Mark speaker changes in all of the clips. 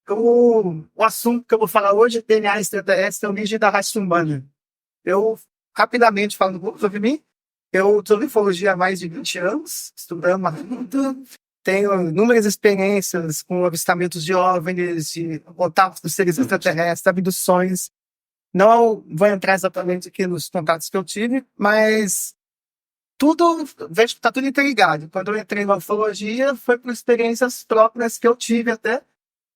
Speaker 1: O assunto que eu vou falar hoje é DNA extraterrestre, a origem da raça humana. Eu, rapidamente, falando um pouco sobre mim, eu sou de ufologia há mais de 20 anos, estudando muito, tenho inúmeras experiências com avistamentos de OVNIs, de contatos com seres extraterrestres, abduções. Não vou entrar exatamente aqui nos contatos que eu tive, mas tudo, vejo que está tudo interligado. Quando eu entrei na ufologia, foi por experiências próprias que eu tive até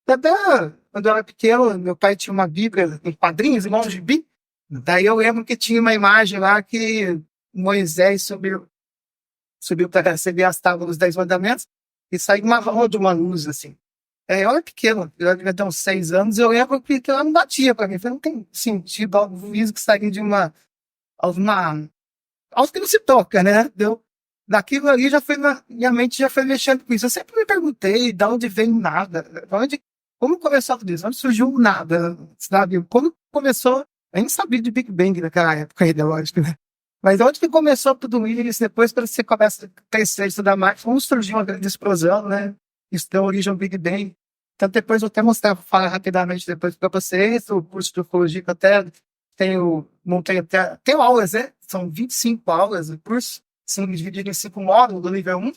Speaker 1: quando eu era pequeno, meu pai tinha uma Bíblia em quadrinhos, irmão de Bi. Daí eu lembro que tinha uma imagem lá que Moisés subiu para receber as tábuas dos 10 mandamentos e saiu uma roda de uma luz, assim. Eu era pequeno, eu devia ter uns 6 anos, eu lembro que ela não batia para mim. Eu falei, não tem sentido algo físico sair de alguma algo que não se toca, né? Daquilo ali minha mente já foi mexendo com isso. Eu sempre me perguntei de onde veio nada, como começou tudo isso, onde surgiu o nada, sabe? Como começou, eu nem sabia de Big Bang naquela época ainda, lógico, né? Mas onde que começou tudo isso? Depois, quando você começa a crescer e estudar mais, como surgiu uma grande explosão, né? Isso deu origem ao Big Bang. Então, depois eu até mostrar, falar rapidamente depois para vocês, o curso de ufologia que eu até montei até, tenho aulas, né? São 25 aulas o curso, são divididos em 5 módulos do nível 1.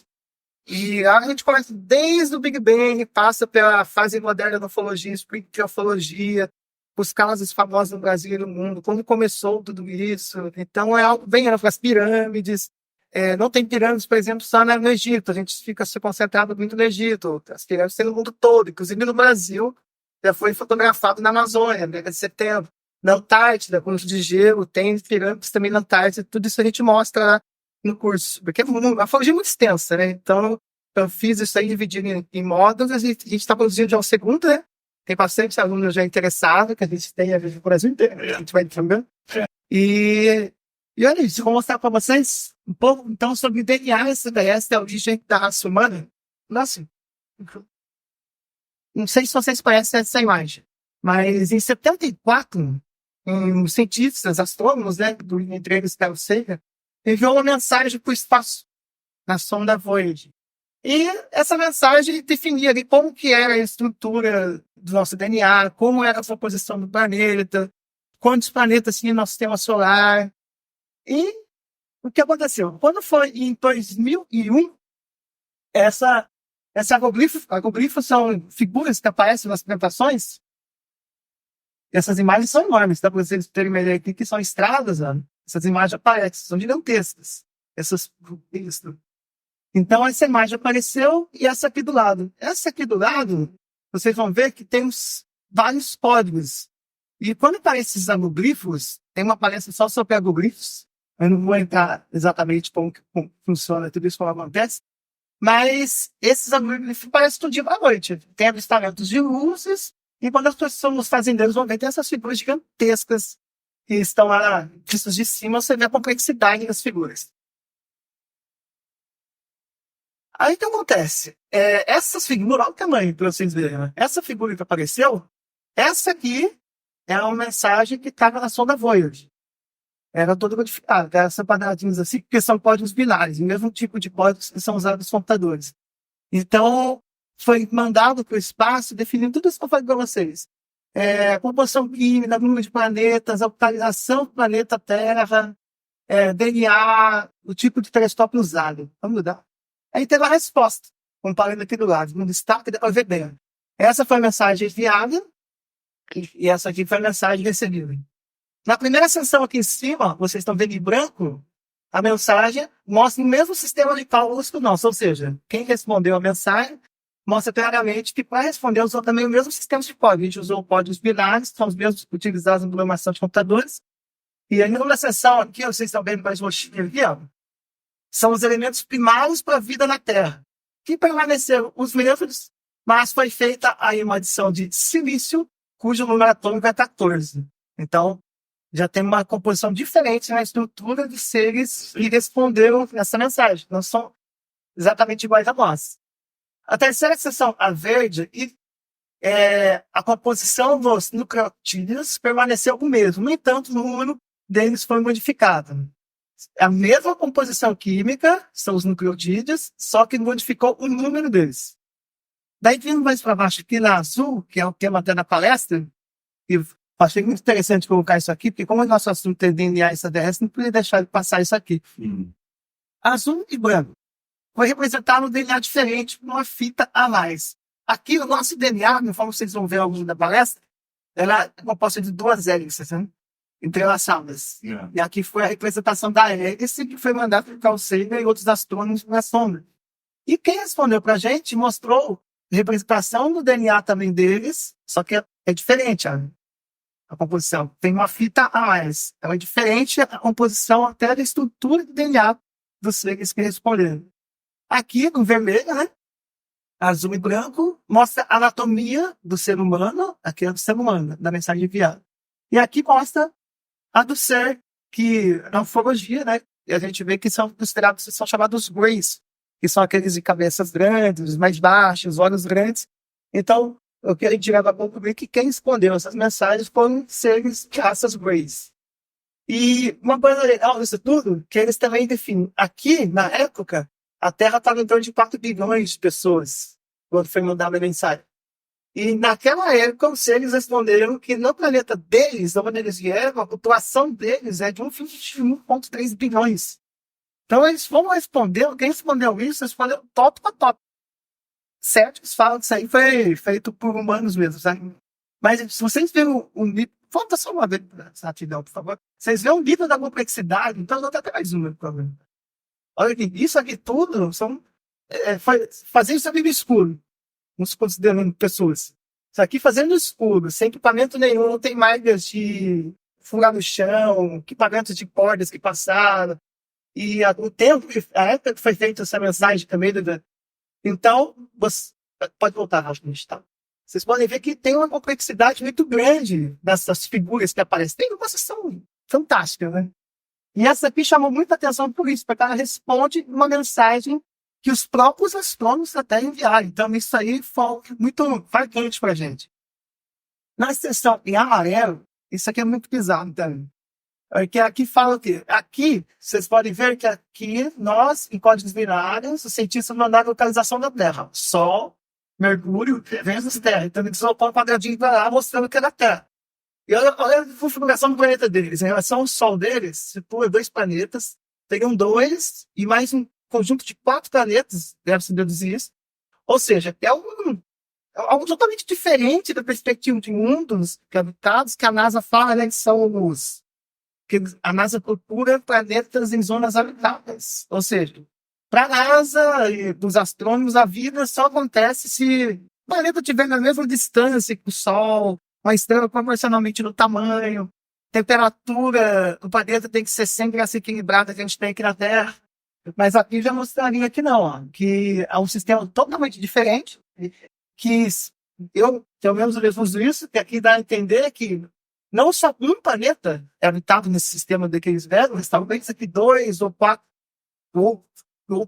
Speaker 1: E a gente começa desde o Big Bang, passa pela fase moderna da ufologia, explica a ufologia, os casos famosos no Brasil e no mundo, como começou tudo isso. Então é algo bem amplo, as pirâmides. Não tem pirâmides, por exemplo, só no Egito. A gente fica se concentrado muito no Egito. As pirâmides tem no mundo todo, inclusive no Brasil. Já foi fotografado na Amazônia, na década de 70. Na Antártida, conjunto de gelo, tem pirâmides também na Antártida. Tudo isso a gente mostra lá no curso. Porque a ufologia é muito extensa, né? Então, eu fiz isso aí dividido em módulos. A gente está produzindo já o segundo, né? Tem bastante alunos já interessados, que a gente tem a ver no Brasil inteiro. A gente vai entendendo. E olha isso, eu vou mostrar para vocês um pouco, então, sobre o DNA extraterrestre, a origem da raça humana. Nossa, não sei se vocês conhecem essa imagem, mas em 74, cientistas, astrônomos, né, entre eles Carl Sagan, enviou uma mensagem para o espaço, na sonda Voyager. E essa mensagem definia ali como que era a estrutura do nosso DNA, como era a composição do planeta, quantos planetas tinha no nosso sistema solar. E o que aconteceu? Quando foi em 2001, essa agroglifos são figuras que aparecem nas plantações. Essas imagens são enormes, tá? Para vocês terem uma ideia aqui, que são estradas, mano. Essas imagens aparecem, são gigantescas. Então, essa imagem apareceu e essa aqui do lado. Essa aqui do lado, vocês vão ver que tem vários códigos. E quando aparecem esses agroglifos, tem uma palestra só sobre agroglifos. Eu não vou entrar exatamente como funciona tudo isso, como acontece. Mas esses agroglifos parecem do dia para a noite. Tem avistamentos de luzes, e quando as pessoas, os fazendeiros vão ver, tem essas figuras gigantescas que estão lá vistas de cima, você vê a complexidade das figuras. Aí o que acontece? Essas figuras, olha o tamanho para vocês verem. Né? Essa figura que apareceu, essa aqui é uma mensagem que estava na sonda Voyager. Era toda codificada, era separadinhos assim, porque são códigos binários, o mesmo tipo de códigos que são usados nos computadores. Então, foi mandado para o espaço, definindo tudo isso que eu falei para vocês. Composição química, número de planetas, a localização do planeta Terra, DNA, o tipo de telescópio usado. Vamos mudar. Aí teve a resposta, comparando aqui do lado, no destaque, dá para ver bem. Essa foi a mensagem enviada, e essa aqui foi a mensagem recebida. Na primeira seção aqui em cima, vocês estão vendo em branco, a mensagem mostra o mesmo sistema de cálculos que o nosso, ou seja, quem respondeu a mensagem mostra claramente que para responder usou também o mesmo sistema de código. A gente usou códigos binários, que são os mesmos utilizados na programação de computadores. E aí, numa seção aqui, vocês estão vendo mais roxinho aqui, ó, são os elementos primários para a vida na Terra, que permaneceram os mesmos, mas foi feita aí uma adição de silício, cujo número atômico é 14. Então, já tem uma composição diferente na estrutura de seres que responderam essa mensagem. Não são exatamente iguais a nós. A terceira seção, a verde, a composição dos nucleotídeos permaneceu o mesmo. No entanto, o número deles foi modificado. A mesma composição química, são os nucleotídeos, só que modificou o número deles. Daí, vindo mais para baixo, aqui na azul, que é o tema até da palestra, e achei muito interessante colocar isso aqui, porque como o nosso assunto é DNA extraterrestre, não podia deixar de passar isso aqui. Azul e branco. Foi representar um DNA diferente, uma fita a mais. Aqui, o nosso DNA, conforme vocês vão ver ao longo da palestra, ela é composta de 2 hélices, né? Entrelaçadas. E aqui foi a representação da hélice que foi mandada para o Carl Sagan e outros astrônomos para a sonda. E quem respondeu para a gente mostrou a representação do DNA também deles, só que é diferente a composição. Tem uma fita a mais. Ela é diferente a composição até da estrutura do DNA dos seres que responderam. Aqui, no vermelho, né? Azul e branco, mostra a anatomia do ser humano, aqui é do ser humano, da mensagem enviada. E aqui mostra a do ser, que na ufologia, né? E a gente vê que são considerados, são chamados Greys, que são aqueles de cabeças grandes, mais baixos, olhos grandes. Então, eu queria tirar a concluir que quem respondeu essas mensagens foram seres de raças Greys. E uma coisa legal disso tudo, que eles também definem. Aqui, na época, a Terra estava em torno de 4 bilhões de pessoas quando foi mandada a mensagem. E naquela época, os seres responderam que no planeta deles, da onde eles vieram, a população deles é de 1,3 bilhões. Então, eles foram responder, quem respondeu isso, respondeu top para top. Certo? Eles falam que isso aí foi feito por humanos mesmo, sabe? Mas se vocês verem o nível... Volta só uma vez, rapidão, por favor. Vocês veem o nível da complexidade, então não tem até mais uma, por favor. Olha aqui, isso aqui tudo são... fazer isso no escuro. Nos considerando pessoas. Isso aqui fazendo no escuro, sem equipamento nenhum, não tem malhas de furar no chão, equipamentos de cordas que passaram. E o tempo, a época que foi feita essa mensagem também, então, você pode voltar, acho que a gente está. Vocês podem ver que tem uma complexidade muito grande dessas figuras que aparecem. Tem uma sessão fantástica, né? E essa aqui chamou muita atenção por isso, porque ela responde uma mensagem que os próprios astrônomos até enviaram. Então, isso aí foi muito marcante para a gente. Na seção em amarelo, isso aqui é muito bizarro também. Porque aqui fala o quê? Aqui, vocês podem ver que aqui, nós, em códigos binários, os cientistas mandaram a localização da Terra. Sol, Mercúrio, Vênus, Terra. Então, eles vão pôr um quadradinho para lá, mostrando que era a Terra. E olha a configuração do planeta deles. Em relação ao Sol deles, se for 2 planetas, teriam 2 e mais um conjunto de 4 planetas, deve-se deduzir isso. Ou seja, é algo totalmente diferente da perspectiva de mundos habitados que a NASA fala, né, que são que a NASA procura planetas em zonas habitáveis. Ou seja, para a NASA e dos astrônomos, a vida só acontece se o planeta estiver na mesma distância que o Sol, uma estrela proporcionalmente no tamanho, temperatura do planeta tem que ser sempre essa equilibrada que a gente tem aqui na Terra. Mas aqui já mostraria que não, ó, que é um sistema totalmente diferente, que eu, pelo menos, uso isso, que aqui dá a entender que não só um planeta é habitado nesse sistema daqueles velhos, mas talvez aqui 2 ou 4, ou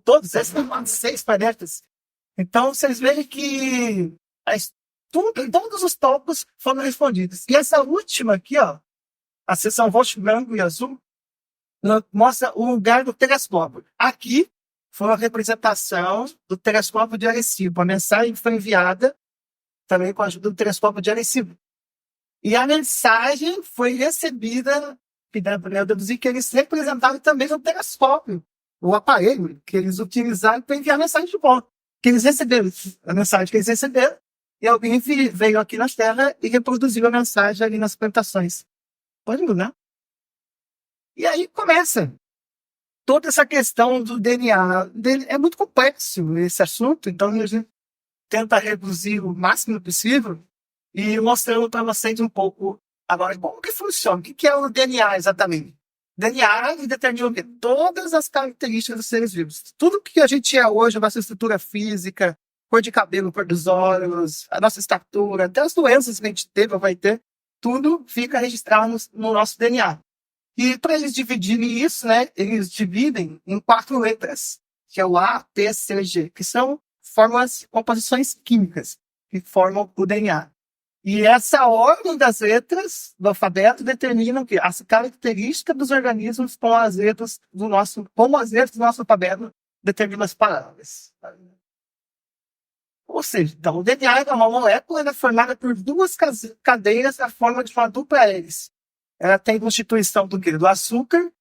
Speaker 1: todos, esses são 6 planetas. Então, vocês veem que todos os tópicos foram respondidos. E essa última aqui, ó, a seção roxo, branco e azul, mostra o lugar do telescópio. Aqui foi a representação do telescópio de Arecibo. A mensagem foi enviada também com a ajuda do telescópio de Arecibo. E a mensagem foi recebida, que dá para deduzir que eles representaram também o telescópio, o aparelho que eles utilizaram para enviar a mensagem de volta. Que eles receberam a mensagem que eles receberam, e alguém veio aqui na Terra e reproduziu a mensagem ali nas plantações. Pode mudar. E aí começa toda essa questão do DNA. É muito complexo esse assunto, então a gente tenta reduzir o máximo possível e mostrando para vocês um pouco agora como que funciona, o que é o DNA exatamente. DNA determina todas as características dos seres vivos. Tudo que a gente é hoje, a nossa estrutura física, cor de cabelo, cor dos olhos, a nossa estatura, até as doenças que a gente teve ou vai ter, tudo fica registrado no nosso DNA. E para eles dividirem isso, né, eles dividem em 4 letras, que é o A, T, C, G, que são composições químicas que formam o DNA. E essa ordem das letras do alfabeto determina que as características dos organismos como as letras do nosso alfabeto determinam as palavras. Ou seja, então, o DNA é uma molécula, ela é formada por duas cadeias na forma de uma dupla hélice. Ela tem constituição do quê? Do açúcar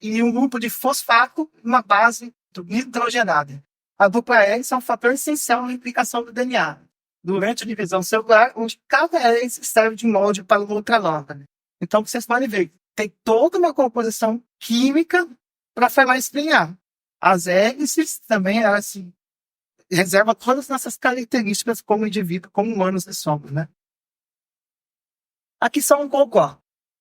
Speaker 1: e um grupo de fosfato e uma base nitrogenada. A dupla hélice é um fator essencial na replicação do DNA, durante a divisão celular, onde cada hélice serve de molde para uma outra nova. Né? Então, vocês podem ver, tem toda uma composição química para formar esse DNA. As hélices também, elas se reservam todas as nossas características como indivíduo, como humanos que somos, né? Aqui são um pouco, ó,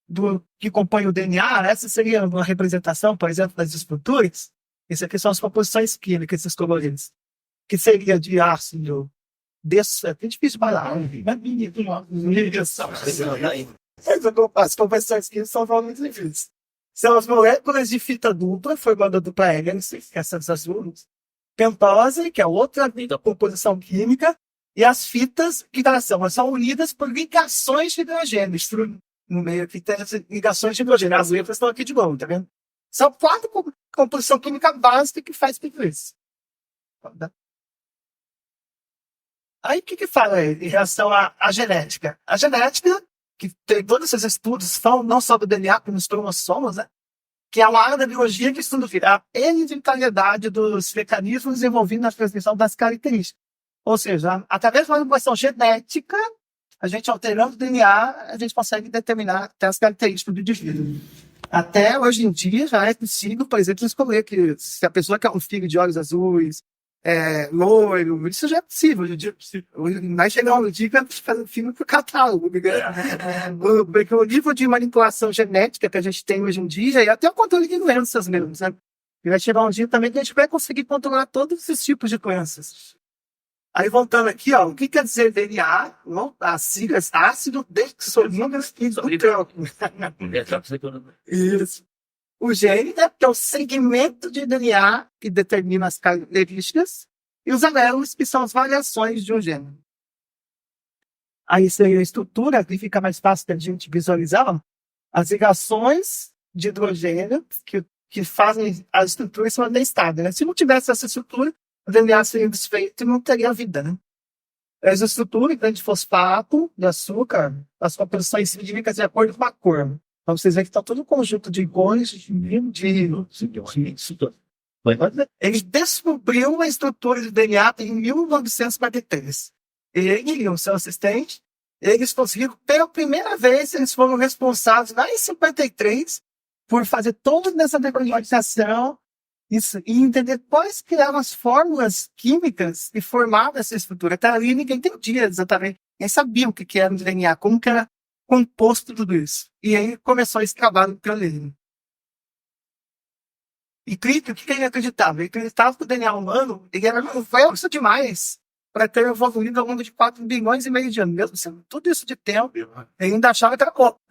Speaker 1: do que compõe o DNA. Essa seria uma representação, por exemplo, das estruturas. Isso aqui são as composições químicas, esses coloridos. Que seria de ácido. É difícil falar. As composições químicas são muito difíceis. São as moléculas de fita dupla, formando a dupla hélice, que essas azuis. Pentose, que é outra composição química. E as fitas, que elas são unidas por ligações de hidrogênio. No meio aqui tem as ligações de hidrogênio. As letras estão aqui de novo, tá vendo? São 4 composição química básica que faz tudo isso. Aí o que fala aí em relação à genética? A genética, que tem todos esses estudos, falam não só do DNA, como dos cromossomos, né? Que é uma área da biologia que estuda a hereditariedade dos mecanismos envolvidos na transmissão das características. Ou seja, através de uma manipulação genética, a gente alterando o DNA, a gente consegue determinar até as características do indivíduo. Até hoje em dia já é possível, por exemplo, escolher que se a pessoa quer um filho de olhos azuis, loiro, isso já é possível. Hoje em dia, vai chegar um dia que vai fazer um filme por catálogo. Porque o nível de manipulação genética que a gente tem hoje em dia, e até o controle de doenças mesmo, sabe? E vai chegar um dia também que a gente vai conseguir controlar todos esses tipos de doenças. Aí, voltando aqui, ó, o que quer dizer DNA? As siglas ácido desoxirribonucleico. Isso. O gene, né, que é o segmento de DNA que determina as características, e os alelos, que são as variações de um gene. Aí seria a estrutura, que fica mais fácil da gente visualizar, ó, as ligações de hidrogênio que fazem a estrutura se manter estável. Né? Se não tivesse essa estrutura, o DNA seria desfeito e não teria vida, né? Essa estrutura de fosfato, de açúcar, as composições químicas de acordo com a cor. Então vocês veem que está todo um conjunto de cores, Ele descobriu a estrutura de DNA em 1943. Ele e o seu assistente, eles conseguiram, pela primeira vez, eles foram responsáveis, lá em 53, por fazer toda essa decodificação e entender quais que eram as fórmulas químicas que formavam essa estrutura. Até ali ninguém entendia exatamente, ninguém sabia o que era o DNA, como que era composto tudo isso. E aí começou esse trabalho pioneiro. E Cristo, o que ele acreditava? Ele acreditava que o DNA humano ele era complexo demais para ter evoluído ao longo de 4 bilhões e meio de anos. Mesmo sendo tudo isso de tempo, ele ainda achava que era pouco.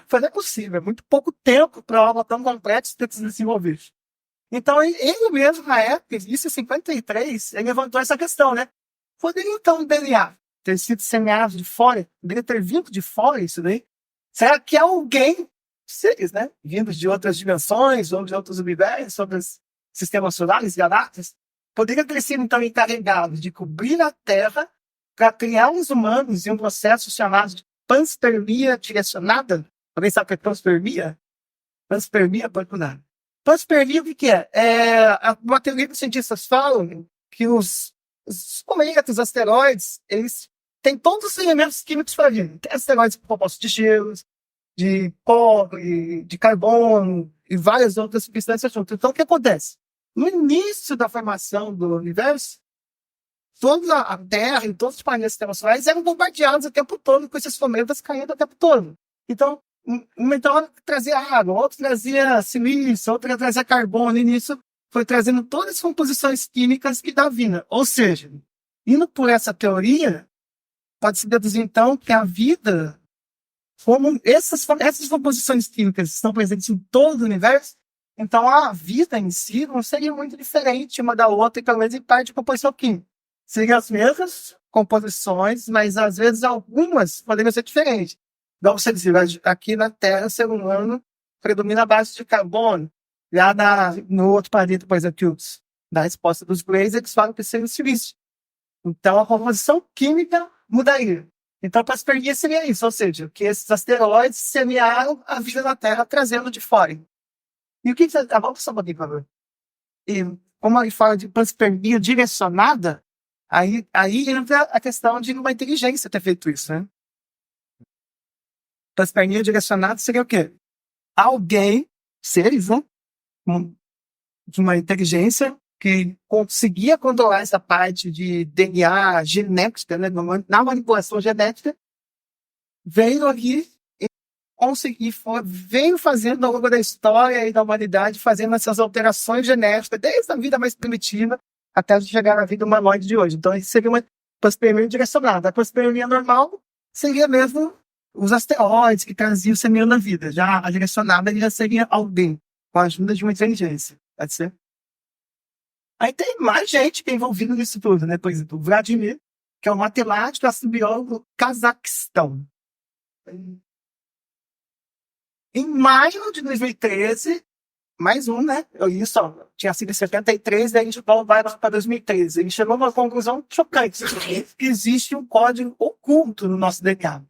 Speaker 1: Foi não é possível, é muito pouco tempo para algo tão complexo ter que se desenvolver. Então, ele mesmo, na época, isso em 53, ele levantou essa questão, né? Poderia, então, o DNA ter sido semeado de fora? Poderia ter vindo de fora isso daí? Será que alguém, seres, né? Vindos de outras dimensões, ou de outros universos, outros sistemas solares, galáxias, poderia ter sido, então, encarregado de cobrir a Terra para criar os humanos em um processo chamado de panspermia direcionada? Alguém sabe o que é panspermia? Panspermia particular. Panspermia, o que é? Uma teoria que os cientistas falam que os cometas, asteroides, eles têm todos os elementos químicos para vir. Tem asteroides compostos de gelos, de cobre, de carbono e várias outras substâncias juntas. Então, o que acontece? No início da formação do universo, toda a Terra e todos os planetas sistemas solares eram bombardeados o tempo todo com esses cometas caindo o tempo todo. Então, uma então trazia água, outro trazia silício, outro trazia carbono, e nisso foi trazendo todas as composições químicas que dá vida. Ou seja, indo por essa teoria, pode-se deduzir então que a vida, como essas composições químicas estão presentes em todo o universo, então a vida em si não seria muito diferente uma da outra, e pelo menos em parte de composição química. Seriam as mesmas composições, mas às vezes algumas poderiam ser diferentes. Então, você diz, aqui na Terra, o ser humano predomina a base de carbono. Lá no outro planeta, por exemplo, da resposta dos Greys, eles falam que seria o silício. Então, a composição química mudaria. Então, a prospermia seria isso, ou seja, que esses asteroides semearam a vida na Terra, trazendo de fora. E o que você... vamos só um pouquinho, por favor. E como ele fala de panspermia direcionada, aí entra a questão de uma inteligência ter feito isso, né? Panspermia direcionada seria o quê? Alguém, seres, né? De uma inteligência que conseguia controlar essa parte de DNA genética, né? Na manipulação genética, veio aqui veio fazendo ao longo da história e da humanidade, fazendo essas alterações genéticas, desde a vida mais primitiva até chegar à vida humanoide de hoje. Então, isso seria uma panspermia direcionada. A panspermia normal seria mesmo os asteroides que traziam semeando na vida. Já a direcionada já seria alguém, com a ajuda de uma inteligência. Pode ser? Aí tem mais gente que é envolvida nisso tudo, né? Por exemplo, o Vladimir, que é um matemático astrobiólogo do Cazaquistão. Em maio de 2013, mais um, né? Isso tinha sido em 73, daí a gente vai para 2013. Ele chegou a uma conclusão chocante: que existe um código oculto no nosso DNA.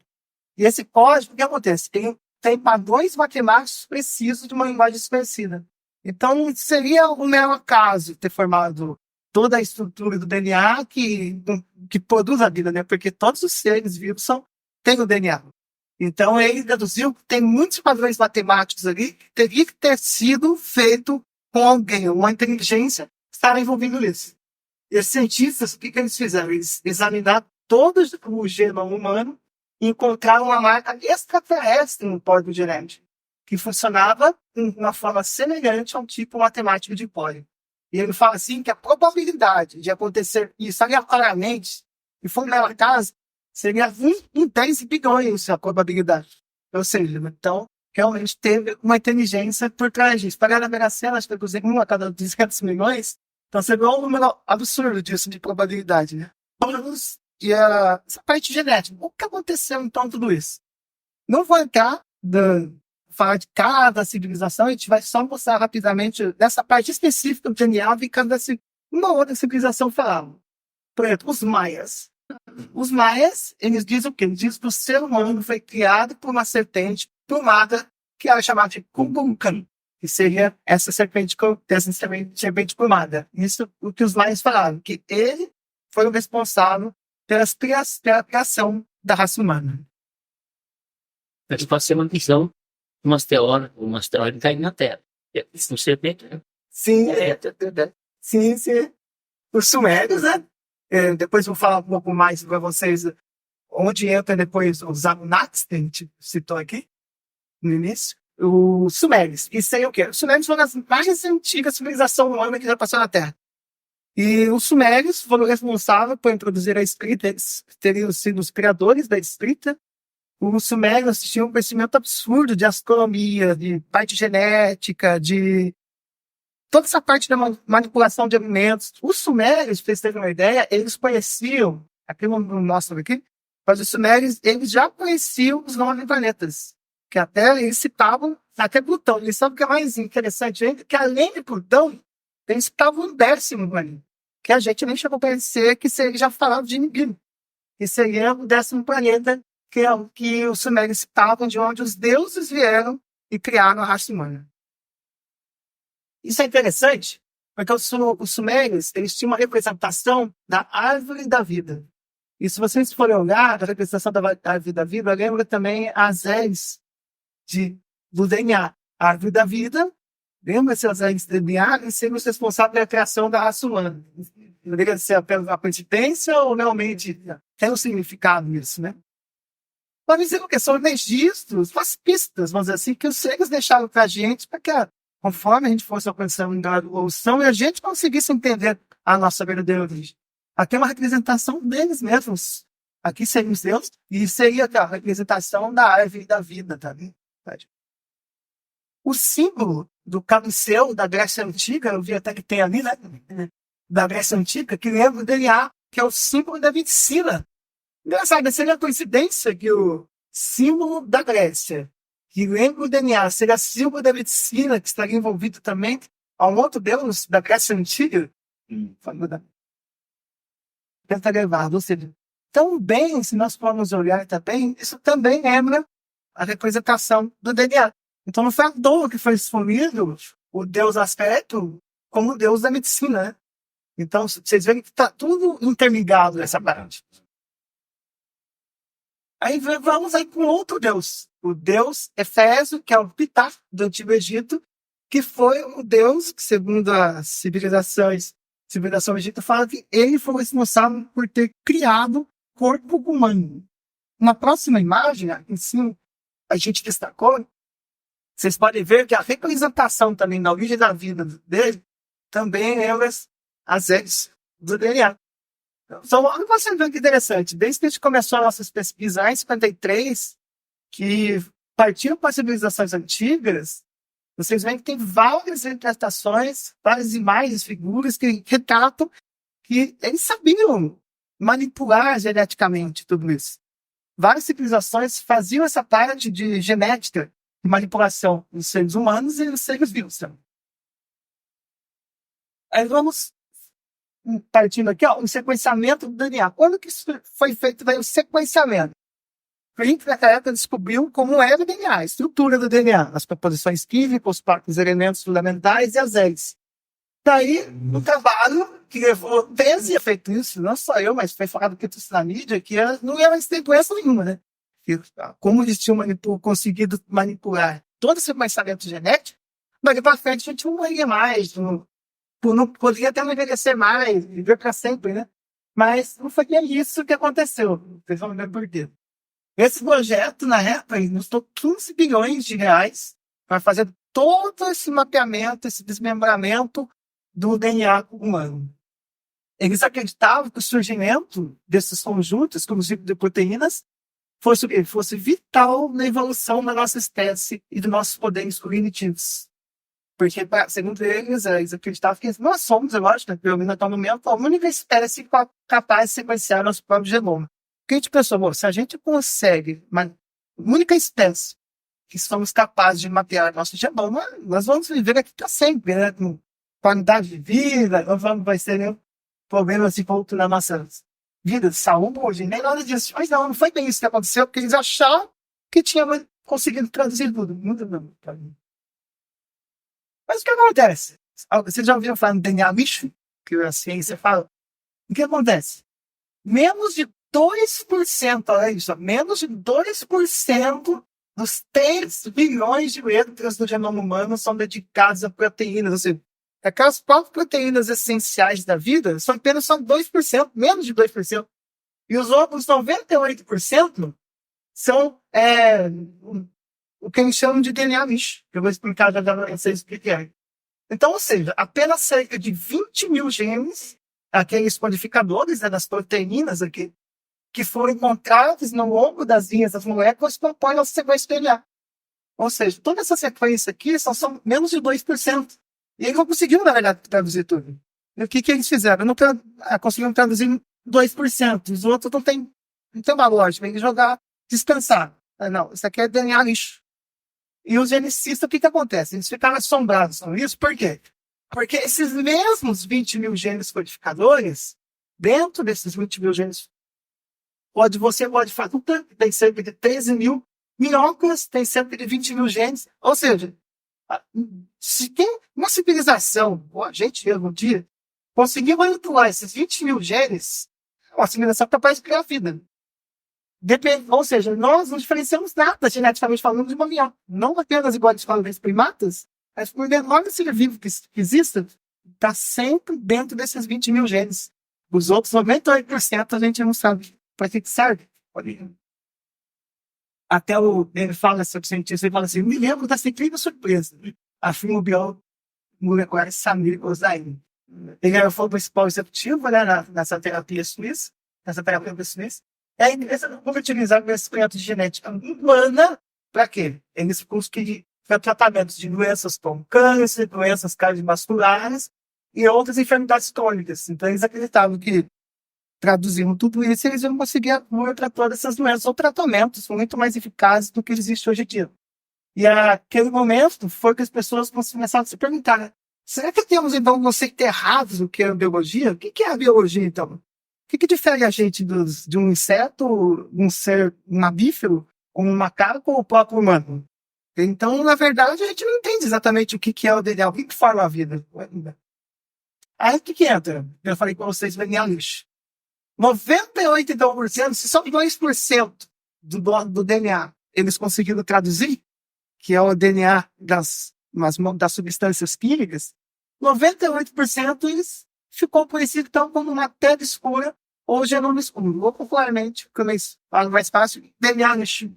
Speaker 1: E esse código, o que acontece? Tem padrões matemáticos precisos de uma linguagem desconhecida. Então, seria um mero acaso ter formado toda a estrutura do DNA que produz a vida, né? Porque todos os seres vivos têm o DNA. Então, ele deduziu que tem muitos padrões matemáticos ali que teria que ter sido feito com alguém, uma inteligência que estava envolvendo nisso. E os cientistas, o que eles fizeram? Eles examinaram todo o genoma humano e encontraram uma marca extraterrestre no código genético, que funcionava de uma forma semelhante a um tipo matemático de código. E ele fala assim que a probabilidade de acontecer isso aleatoriamente, e for no acaso, seria 1 em 10 bilhões a probabilidade. Ou seja, então, realmente teve uma inteligência por trás disso. Para a Veracela, acho que inclusive 1 a cada 200 milhões, então você vê um número absurdo disso de probabilidade, né? E essa parte genética. O que aconteceu, então, tudo isso? Não vou entrar falar de cada civilização, a gente vai só mostrar rapidamente dessa parte específica do DNA, e cada uma outra civilização falava. Por exemplo, os maias. Os maias, eles dizem o quê? Eles dizem que o ser humano foi criado por uma serpente plumada que era chamada de Kukulkan, que seria essa serpente plumada. Isso é o que os maias falaram, que ele foi o responsável pela criação da raça humana.
Speaker 2: Mas pode ser uma visão de um asteroide caindo na Terra. Isso não seria bem, né?
Speaker 1: Sim, sim. Os sumérios, né? Depois vou falar um pouco mais para vocês onde entra depois os Anunnakis, que a gente citou aqui no início. Os sumérios. Isso aí é o quê? Os sumérios foram as mais antigas civilizações humanas que já passou na Terra. E os sumérios foram responsáveis por introduzir a escrita, eles teriam sido os criadores da escrita. Os sumérios tinham um conhecimento absurdo de astronomia, de parte genética, de toda essa parte da manipulação de alimentos. Os sumérios, para vocês terem uma ideia, eles conheciam, aqui não mostro aqui, mas os sumérios, eles já conheciam os 9 planetas, que até eles citavam até Plutão. Eles sabem o que é mais interessante ainda, que além de Plutão, eles citavam um 10º planeta, que a gente nem chegou a conhecer, que seria, já falava de Nibiru, que seria o 10º planeta, que é o que os sumérios citavam, de onde os deuses vieram e criaram a raça humana. Isso é interessante, porque os sumérios, eles tinham uma representação da árvore da vida. E se vocês forem olhar a representação da árvore da vida, lembra também as R's do DNA. A árvore da vida, lembra-se as R's do DNA, e seriam os responsáveis pela criação da raça humana. Poderia ser a coincidência ou realmente tem um significado isso, né? Pode dizer que são registros, umas pistas, vamos dizer assim, que os seres deixaram para a gente, para que conforme a gente fosse alcançando a evolução e a gente conseguisse entender a nossa verdadeira origem. Aqui é uma representação deles mesmos. Aqui seriam os deuses, e seria a representação da árvore da vida também. O símbolo do caduceu da Grécia Antiga, eu vi até que tem ali, né? Da Grécia Antiga, que lembra o DNA, que é o símbolo da medicina. Engraçado, seria a coincidência que o símbolo da Grécia, que lembra o DNA, seria símbolo da medicina, que estaria envolvido também a um outro deus da Grécia Antiga. tenta elevado. Ou seja, também, se nós formos olhar também, isso também lembra a representação do DNA. Então não foi à toa que foi escolhido o deus aspecto como o deus da medicina, né? Então vocês veem que está tudo interligado nessa parte. Aí vamos aí com outro deus, o deus Efésio, que é o Ptah do Antigo Egito, que foi o deus que, segundo as civilização egípcia, fala que ele foi responsável por ter criado corpo humano. Na próxima imagem, em cima, a gente destacou, vocês podem ver que a representação também da origem da vida dele também lembra as edes do DNA. Então, olha você vê que interessante. Desde que a gente começou as nossas pesquisas em 53, que partiram para as civilizações antigas, vocês veem que tem várias representações, várias imagens, figuras que retratam que eles sabiam manipular geneticamente tudo isso. Várias civilizações faziam essa parte de genética, de manipulação dos seres humanos e dos seres vivos. Aí vamos partindo aqui, o sequenciamento do DNA. Quando que isso foi feito daí, o sequenciamento? A gente, naquela época, descobriu como era o DNA, a estrutura do DNA, as composições químicas, os elementos fundamentais e as hélices. Daí, no trabalho que levou 13 a feito isso, não só eu, mas foi falado que isso na mídia, que não ia mais ter doença nenhuma, né? Como eles tinham conseguido manipular todo esse sequenciamento genético, mas para frente a gente não morria mais, não poderia até envelhecer mais, viver para sempre, né? Mas não foi isso que aconteceu. Vocês vão ver por quê. Esse projeto, na época, custou 15 bilhões de reais para fazer todo esse mapeamento, esse desmembramento do DNA humano. Eles acreditavam que o surgimento desses conjuntos, exclusivos de proteínas, fosse vital na evolução da nossa espécie e dos nossos poderes cognitivos. Porque, segundo eles acreditavam que nós somos, eu acho, pelo menos até o momento, a única espécie capaz de sequenciar nosso próprio genoma. Porque a gente pensou, se a gente consegue, uma única espécie que somos capazes de mapear nosso genoma, nós vamos viver aqui para sempre, né? Com qualidade de vida, não vai ser nenhum problema assim volto na nossa vida, de saúde, nem nada disso. Mas não foi bem isso que aconteceu, porque eles acharam que tinha conseguido traduzir tudo. Muito bem. Mas o que acontece? Vocês já ouviram falar no DNA lixo? Que a ciência fala. O que acontece? Menos de 2%, olha isso, menos de 2% dos 3 bilhões de letras do genoma humano são dedicados a proteínas. Ou seja, aquelas 4 proteínas essenciais da vida são apenas 2%, menos de 2%. E os outros 98% são o que eles chamam de DNA lixo, que eu vou explicar já para vocês o que é. Então, ou seja, apenas cerca de 20 mil genes, aqueles codificadores das proteínas aqui, que foram encontrados no longo das linhas das moléculas, compõem nossa sequência DNA. Ou seja, toda essa sequência aqui são menos de 2%. E eles não conseguiram, na verdade, traduzir tudo. E o que eles fizeram? Não conseguiram traduzir 2%. Os outros não tem uma lógica. Tem que jogar, descansar. Não, isso aqui é DNA lixo. E os geneticistas, o que acontece? Eles ficaram assombrados com isso. Por quê? Porque esses mesmos 20 mil genes codificadores, dentro desses 20 mil genes, você pode fazer tem cerca de 13 mil minhocas, tem cerca de 20 mil genes. Ou seja, se tem uma civilização, a gente, algum dia, conseguir manipular esses 20 mil genes, uma civilização capaz de criar vida. Ou seja, nós não diferenciamos nada geneticamente falando de uma minhoca. Não apenas igual a gente fala dos primatas, mas por menor ser vivo que exista, está sempre dentro desses 20 mil genes. Os outros 98% a gente não sabe para que serve. Até ele fala sobre cientista, ele fala assim, me lembro dessa incrível surpresa. Afirma o biólogo molecular Samir Ozaim. Ele era o principal executivo, né, nessa terapia suíça. E a empresa não pode utilizar conhecimento de genética humana para quê? Eles conseguiram tratamentos de doenças como câncer, doenças cardiovasculares e outras enfermidades crônicas. Então, eles acreditavam que traduzindo tudo isso, eles iam conseguir a cura para todas essas doenças ou tratamentos muito mais eficazes do que existe hoje em dia. E aquele momento foi que as pessoas começaram a se perguntar, será que temos então um conceito errado do que é a biologia? O que é a biologia, então? que difere a gente de um inseto, um ser mamífero, como um macaco ou o próprio humano? Então, na verdade, a gente não entende exatamente o que é o DNA, o que forma a vida. Aí o que entra? Eu falei com vocês, DNA lixo. 98%, se só 2% do DNA eles conseguiram traduzir, que é o DNA das substâncias químicas, 98% eles ficou conhecido então como matéria escura ou genoma escuro, ou popularmente, como é mais fácil, DNA lixo,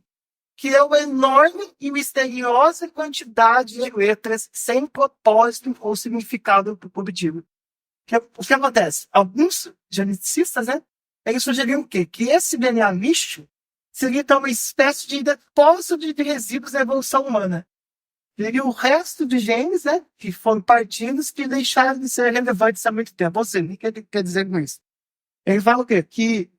Speaker 1: que é uma enorme e misteriosa quantidade de letras sem propósito ou significado objetivo. O que acontece? Alguns geneticistas, né, eles sugeriram o quê? Que esse DNA lixo seria então uma espécie de depósito de resíduos da evolução humana. Seria o resto de genes, né, que foram partidos que deixaram de ser relevantes há muito tempo. Ou seja, o que ele quer dizer com isso? Ele fala o quê? Que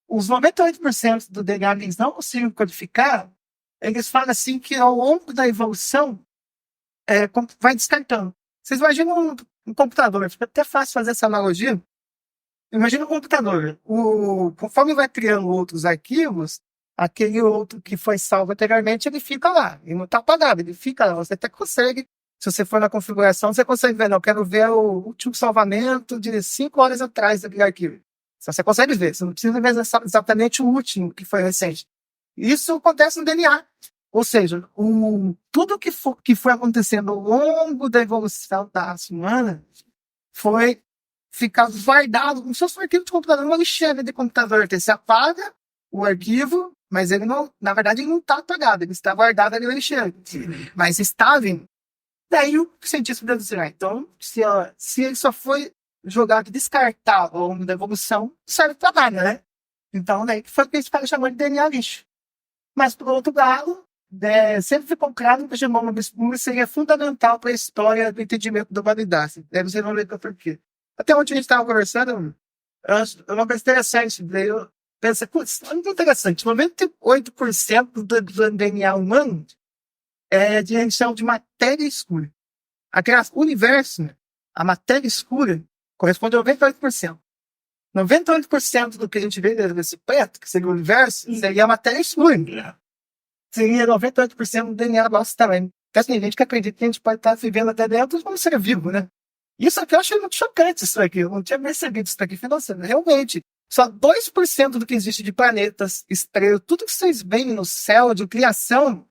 Speaker 1: os 98% do DNA que eles não conseguem codificar, eles falam assim que ao longo da evolução vai descartando. Vocês imaginam um computador, fica até fácil fazer essa analogia. Imagina um computador. Conforme vai criando outros arquivos, aquele outro que foi salvo anteriormente, ele fica lá. Ele não está apagado, ele fica lá. Você até consegue, se você for na configuração, você consegue ver, não, eu quero ver o último salvamento de 5 horas atrás daquele arquivo. Você consegue ver, você não precisa ver exatamente o último que foi recente. Isso acontece no DNA. Ou seja, tudo que foi acontecendo ao longo da evolução da raça humana foi ficar guardado como se fosse um arquivo de computador, uma lixeira de computador. Você apaga o arquivo, mas ele não, na verdade, ele não está apagado, ele está guardado ali na lixeira. Mas estável. Daí o cientista deve dizer, então, se ele só foi jogado descartado ao longo da evolução, serve para nada, né? Então, daí foi o que eles ficaram chamando de DNA lixo. Mas, por outro lado, sempre ficou claro que o genoma obscuro seria fundamental para a história do entendimento da humanidade. Vocês vão ver por quê. Até onde a gente estava conversando, eu não pensei interessante. Eu pensei, putz, muito interessante. 98% do DNA humano é de região de matéria escura. O universo, a matéria escura, corresponde a 98%. 98% do que a gente vê desse preto, que seria o universo, seria a matéria escura. Seria 98% do DNA nosso também. Porque tem gente que acredita que a gente pode estar vivendo até dentro como ser vivo, né? Isso aqui eu achei muito chocante, isso aqui. Eu não tinha percebido isso aqui. Nossa, realmente, só 2% do que existe de planetas, estrelas, tudo que vocês veem no céu de criação,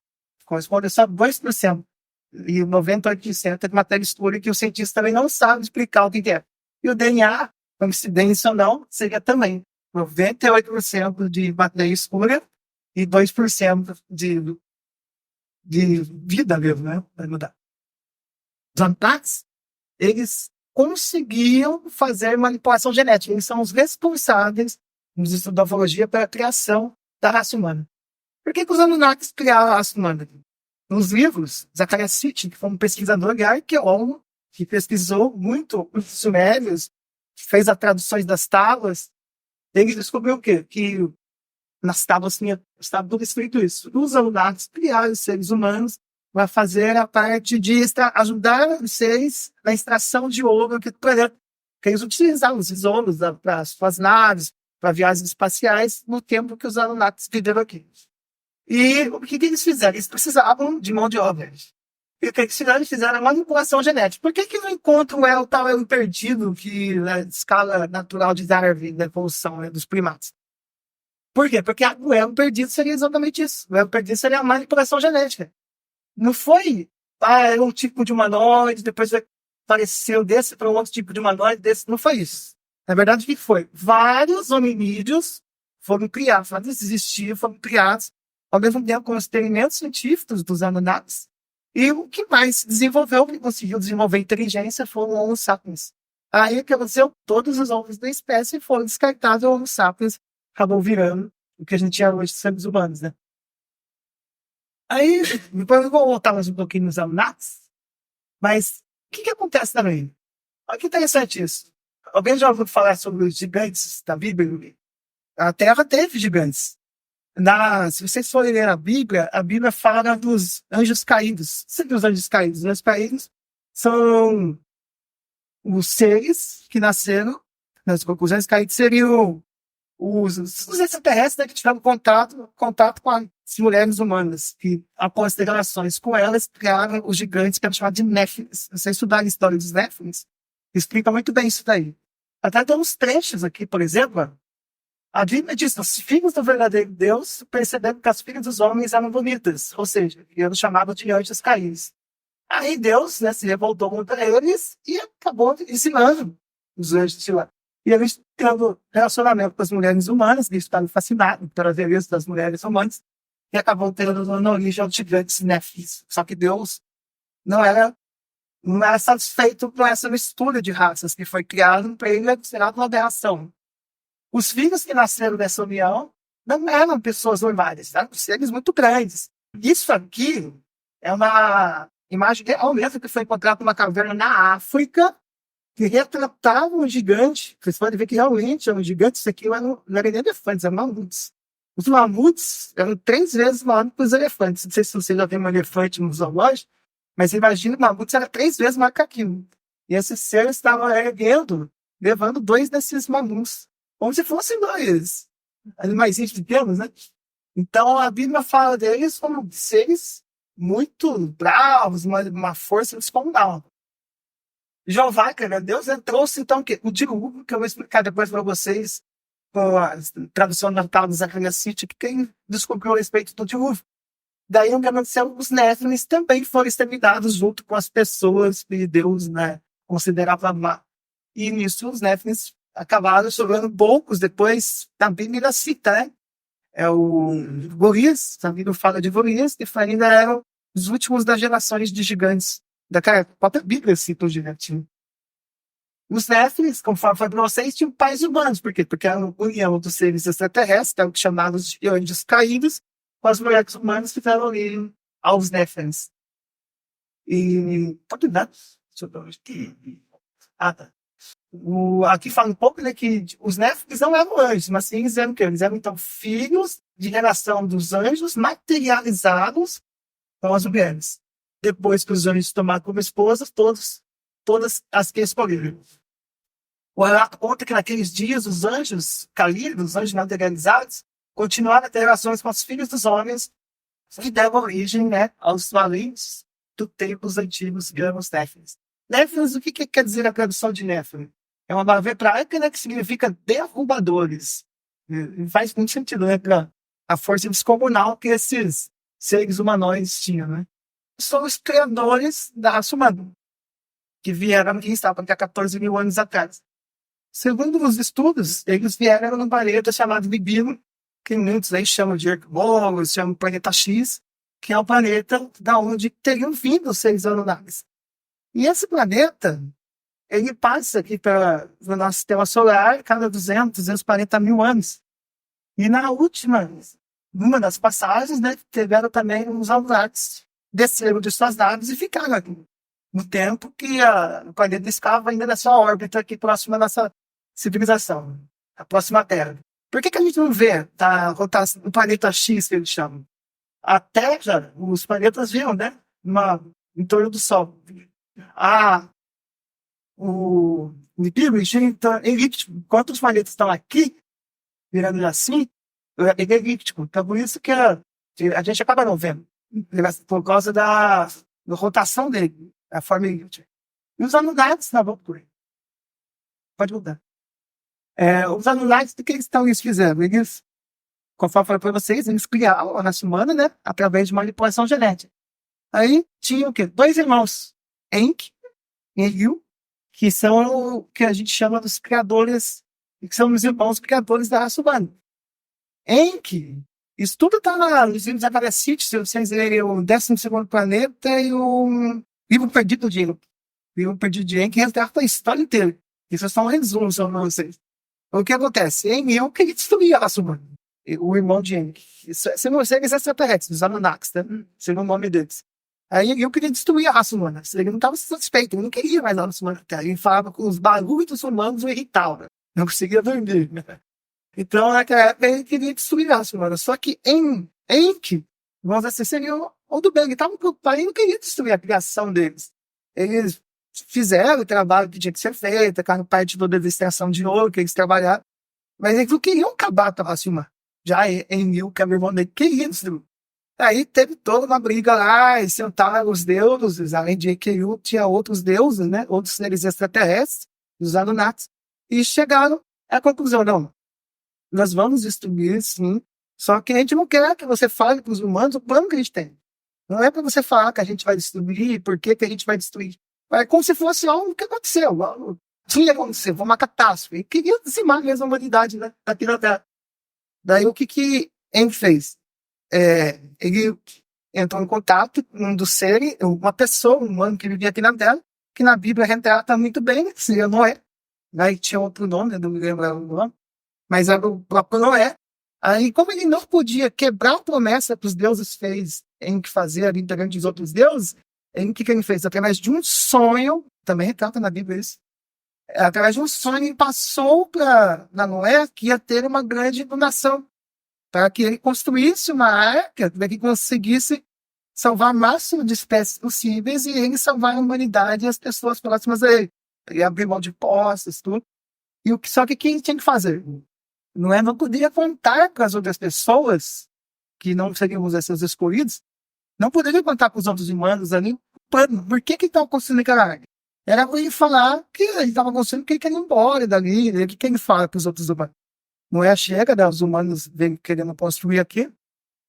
Speaker 1: corresponde a só 2%. E 98% é de matéria escura que o cientista também não sabe explicar o que é. E o DNA, coincidência ou não, seria também 98% de matéria escura e 2% de vida mesmo, né? Vai mudar. Os Antarctics, eles conseguiam fazer manipulação genética. Eles são os responsáveis, nos estudos da ufologia, pela criação da raça humana. Por que os Anunnakis criaram a raça humana? Nos livros, Zecharia Sitchin, que foi um pesquisador e arqueólogo, que pesquisou muito os sumérios, fez as traduções das tábuas, ele descobriu o quê? Que nas tábuas estava tudo escrito isso. Os Anunnakis criaram os seres humanos para fazer a parte de ajudar os seres na extração de ouro aqui do planeta. Que eles utilizavam os tesouros para suas naves, para viagens espaciais, no tempo que os Anunnakis viveram aqui. E o que eles fizeram? Eles precisavam de mão de obra. E o que eles fizeram? Eles fizeram a manipulação genética. Por que não encontram o tal elo perdido que na escala natural de Darwin, da evolução, né, dos primatas? Por quê? Porque o elo perdido seria exatamente isso. O elo perdido seria a manipulação genética. Não foi, era um tipo de humanoide, depois apareceu desse para um outro tipo de humanoide, desse. Não foi isso. Na verdade, o que foi? Vários hominídeos foram criados, vários existiam, foram criados, ao mesmo tempo com os experimentos científicos dos Anunnakis. E o que mais desenvolveu, que conseguiu desenvolver inteligência, foram os Homo sapiens. Aí o que aconteceu? Todos os ovos da espécie foram descartados, e o Homo sapiens acabou virando o que a gente tinha hoje de seres humanos, né? Aí, depois eu vou voltar mais um pouquinho nos Anunnakis, mas o que acontece também? Olha que interessante isso. Alguém já ouviu falar sobre os gigantes da Bíblia? A Terra teve gigantes. Se vocês forem ler a Bíblia fala dos anjos caídos. Sempre os anjos caídos. Os anjos caídos são os seres que nasceram. Os anjos caídos seriam os extraterrestres, né, que tiveram contato com as mulheres humanas, que após ter relações com elas, criaram os gigantes que eram chamados de Néfilins. Você estudar a história dos Néfilins, explica muito bem isso daí. Até tem uns trechos aqui, por exemplo, a Bíblia diz, os filhos do verdadeiro Deus perceberam que as filhas dos homens eram bonitas, ou seja, eram chamados de anjos caídos. Aí Deus, né, se revoltou contra eles e acabou ensinando os anjos de lá. E eles tendo relacionamento com as mulheres humanas, eles estavam fascinados pela beleza das mulheres humanas, e acabou tendo na origem aos gigantes Néfilins. Só que Deus não era satisfeito com essa mistura de raças que foi criada para ele, era considerado uma aberração. Os filhos que nasceram dessa união não eram pessoas normais, eram seres muito grandes. Isso aqui é uma imagem real mesmo que foi encontrada numa caverna na África, que retratava um gigante. Vocês podem ver que realmente é um gigante. Isso aqui não era nem elefantes, eram mamutes. Os mamutes eram 3 vezes maiores que os elefantes. Não sei se você já viu um elefante no zoológico, mas imagina, o mamute era 3 vezes maior que aquilo. E esse ser estava erguendo, levando 2 desses mamutes, como se fossem 2 animais pequenos, né? Então a Bíblia fala deles como seres muito bravos, uma força descomunal. Jeová, cara, Deus trouxe então o dilúvio, que eu vou explicar depois para vocês, com a tradução natal do Zacarias City, que quem descobriu a respeito do dilúvio. Daí o que aconteceu, os Néfilins também foram exterminados junto com as pessoas que Deus, né, considerava má. E nisso os Néfilins acabaram sobrando poucos depois. A Bíblia cita, né? É o Golias, a Bíblia fala de Golias, que ainda eram os últimos das gerações de gigantes. Da própria Bíblia cita o gigante. Os Néfilins, conforme foi para vocês, tinham pais humanos. Por quê? Porque era a união dos seres extraterrestres, que eram chamados de anjos caídos, com as mulheres humanas que deram origem aos Néfilins. E... pode dar? Deixa eu ver aqui. Ah, tá. Aqui fala um pouco, né, que os Néfilins não eram anjos, mas sim eles eram o quê? Eles eram, então, filhos de relação dos anjos materializados com as mulheres. Depois que os anjos tomaram como esposas, todas as que escolheram. O relato conta que naqueles dias os anjos caídos, os anjos materializados, continuaram a ter relações com os filhos dos homens e deram origem, né, aos malignos dos tempos antigos, que eram os Néfilins. Néfilins, o que quer dizer a tradução de Néfilin? É uma palavra hebraica, né, que significa derrubadores. E faz muito sentido, né, para a força descomunal que esses seres humanoides tinham, né? São os criadores da raça humana, que vieram aqui, estavam há 14 mil anos atrás. Segundo os estudos, eles vieram num planeta chamado Nibiru, que muitos aí chamam de Hercules, chamam de planeta X, que é o planeta da onde teriam vindo os seres Anunnakis. E esse planeta, ele passa aqui pelo nosso sistema solar cada 240 mil anos. E na última, numa das passagens, né, tiveram também uns Anunnakis, desceram de suas naves e ficaram aqui. No tempo que o planeta estava ainda na sua órbita aqui próxima da nossa civilização, a próxima Terra. Por que a gente não vê o planeta X, que eles chamam? A Terra, os planetas viram, né? Em torno do Sol. O Nibiru gira elíptico. Enquanto os planetas estão aqui, virando assim, ele é elíptico. Então, por isso que a gente acaba não vendo. Por causa da rotação dele, a forma elíptica. E os Anunnakis, na volta. Pode mudar. Os Anunnakis, o que eles fizeram? Eles, conforme eu falei para vocês, eles criaram a raça humana, né? Através de manipulação genética. Aí tinha o quê? 2 irmãos, Enki e Enlil, que são o que a gente chama dos criadores, que são os irmãos criadores da raça humana. Enki, isso tudo está lá nos livros da Zacarias City, se vocês lerem o 12º Planeta e o Livro Perdido de Enki. O Livro Perdido de Enki resgata a história inteira. Isso é só um resumo sobre vocês. O que acontece? Enlil queria destruir a raça humana. O irmão de Enki. São seres extraterrestres, os Anunnakis, né? Seria o nome deles. Aí eu queria destruir a raça humana. Ele não estava satisfeito, ele não queria mais a raça humana. Ele falava com os barulhos dos humanos o irritavam. Não conseguia dormir. Então, naquela época, ele queria destruir a raça humana. Só que Enki, vamos dizer, seria o do bem. Ele estava preocupado, ele não queria destruir a criação deles. Eles fizeram o trabalho que tinha que ser feito, aquela parte toda da extração de ouro que eles trabalharam. Mas eles não queriam acabar com a raça humana. Já Enlil, que é o irmão dele, queria destruir. Aí teve toda uma briga lá, e sentaram os deuses, além de Enkidu, tinha outros deuses, né? Outros seres extraterrestres, os Anunnakis, e chegaram à conclusão, não, nós vamos destruir, sim, só que a gente não quer que você fale para os humanos o plano que a gente tem. Não é para você falar que a gente vai destruir, por que a gente vai destruir. É como se fosse algo que aconteceu, tinha acontecido, foi uma catástrofe, e queria dizimar mesmo a humanidade, né? Aqui na Terra. Daí o que Enki fez? Ele entrou em contato com um dos seres, uma pessoa, um humano que vivia aqui na Terra, que na Bíblia retrata muito bem, seria Noé. Aí tinha outro nome, eu não me lembro o nome, mas era o próprio Noé. Aí, como ele não podia quebrar a promessa que os deuses fez em que fazer ali perante os outros deuses, o que ele fez? Através de um sonho, também retrata na Bíblia isso, através de um sonho, ele passou para Noé que ia ter uma grande inundação, para que ele construísse uma arca para que conseguisse salvar o máximo de espécies possíveis e ele salvar a humanidade e as pessoas próximas a ele. Ele abriu mão de posses, tudo. Só que quem tinha que fazer? Não podia contar com as outras pessoas, que não seríamos esses escolhidos, não poderia contar com os outros humanos ali. Por que estavam construindo aquela arca? Era para ele falar que ele estava construindo porque ele queria ir embora dali. O que ele fala para os outros humanos? Noé chega, né, os humanos vêm querendo construir aqui,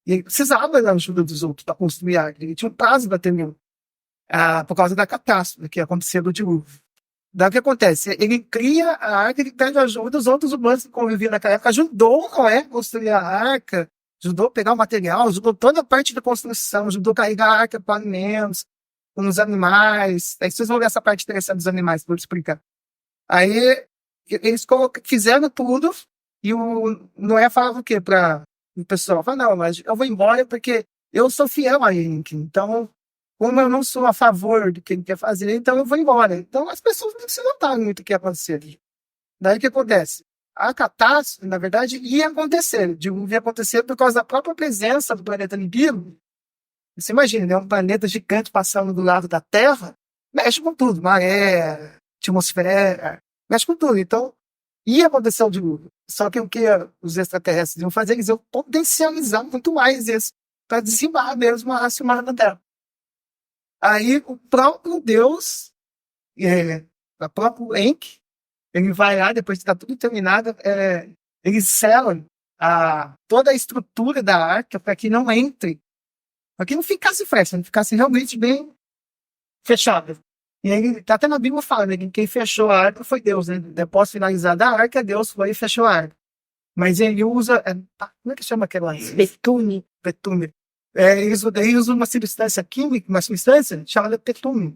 Speaker 1: e ele precisava da ajuda dos outros para construir a arca. Ele tinha um prazo para terminar, por causa da catástrofe que aconteceu do dilúvio. Daí o que acontece? Ele cria a arca, ele pede ajuda dos outros humanos que conviviam naquela época, ajudou Noé a construir a arca, ajudou a pegar o material, ajudou toda a parte da construção, ajudou a carregar a arca para alimentos, com os animais. Aí vocês vão ver essa parte interessante dos animais, vou explicar. Aí eles fizeram tudo, e o Noé falava o quê para o pessoal? Falava, não, mas eu vou embora porque eu sou fiel a Enki. Então, como eu não sou a favor do que ele quer fazer, então eu vou embora. Então, as pessoas não se notaram muito o que ia acontecer ali. Daí o que acontece? A catástrofe, na verdade, ia acontecer. Ia acontecer por causa da própria presença do planeta Nibiru. Você imagina, né? Um planeta gigante passando do lado da Terra, mexe com tudo. Maré, atmosfera, mexe com tudo. Então, ia acontecer o dilúvio. Só que o que os extraterrestres iam fazer? Eles iam potencializar muito mais isso, para dizimar mesmo a raça humana da Terra. Aí o próprio Deus, o próprio Enki, ele vai lá, depois que está tudo terminado, eles selam toda a estrutura da arca para que não entre, para que não ficasse fresca, não ficasse realmente bem fechada. E aí, até na Bíblia fala, né, que quem fechou a arca foi Deus, né? Depois finalizar da arca, Deus foi e fechou a arca. Mas ele usa, como é que chama aquela? Betume. Ele usa uma substância química, uma substância chamada betume.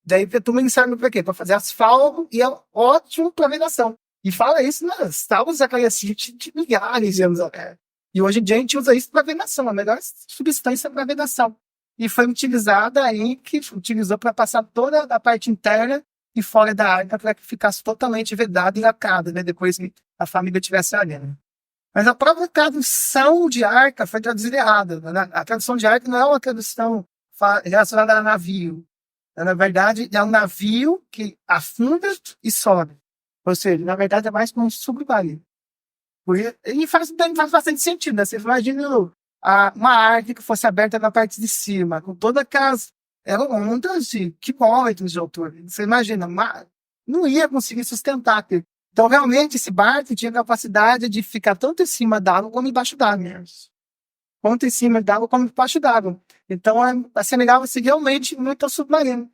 Speaker 1: Daí betume serve para quê? Para fazer asfalto e é ótimo para vedação. E fala isso nas tábuas Zacariasite de milhares de anos atrás. E hoje em dia a gente usa isso para vedação, a melhor substância para vedação. E foi utilizada aí, que utilizou para passar toda a parte interna e fora da arca para que ficasse totalmente vedada e lacrada, né? Depois que a família estivesse ali. Né? Mas a própria tradução de arca foi traduzida errada. Né? A tradução de arca não é uma tradução relacionada a navio. Na verdade, é um navio que afunda e sobe. Ou seja, na verdade, é mais como um submarino. E faz bastante sentido, né? Você imagina uma arca que fosse aberta na parte de cima, com todas aquelas eram ondas de quilômetros de altura. Você imagina, não ia conseguir sustentar aquilo. Então, realmente, esse barco tinha capacidade de ficar tanto em cima d'água como embaixo d'água. Tanto em cima d'água como embaixo d'água. Então, assemelhava-se realmente muito ao submarino.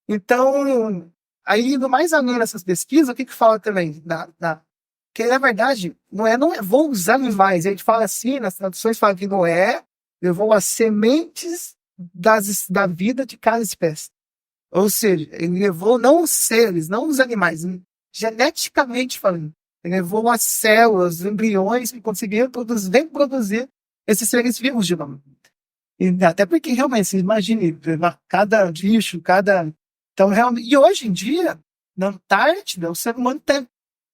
Speaker 1: Então, aí, indo mais além nessas pesquisas, o que fala também? Que, na verdade, não levou os animais. A gente fala assim, nas traduções fala que Noé levou as sementes da vida de cada espécie. Ou seja, ele levou não os seres, não os animais, geneticamente falando. Ele levou as células, os embriões que conseguiram reproduzir esses seres vivos de novo. Até porque, realmente, você imagine, cada bicho, Então, realmente, e hoje em dia, na Antártida, o ser humano tem.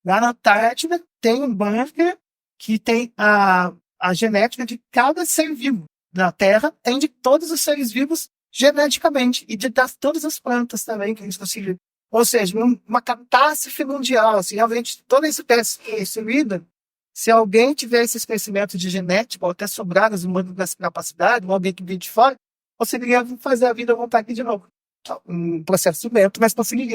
Speaker 1: Lá na Antártida tem um bunker que tem a genética de cada ser vivo. Na Terra tem de todos os seres vivos geneticamente e de todas as plantas também que eles conseguiram. Ou seja, uma catástrofe mundial, assim, realmente toda a espécie destruída, Se alguém tiver esses conhecimentos de genética, ou até sobrar nos humanos dessa capacidade, ou alguém que veio de fora, conseguiria fazer a vida voltar aqui de novo. Um processo lento, mas conseguiria.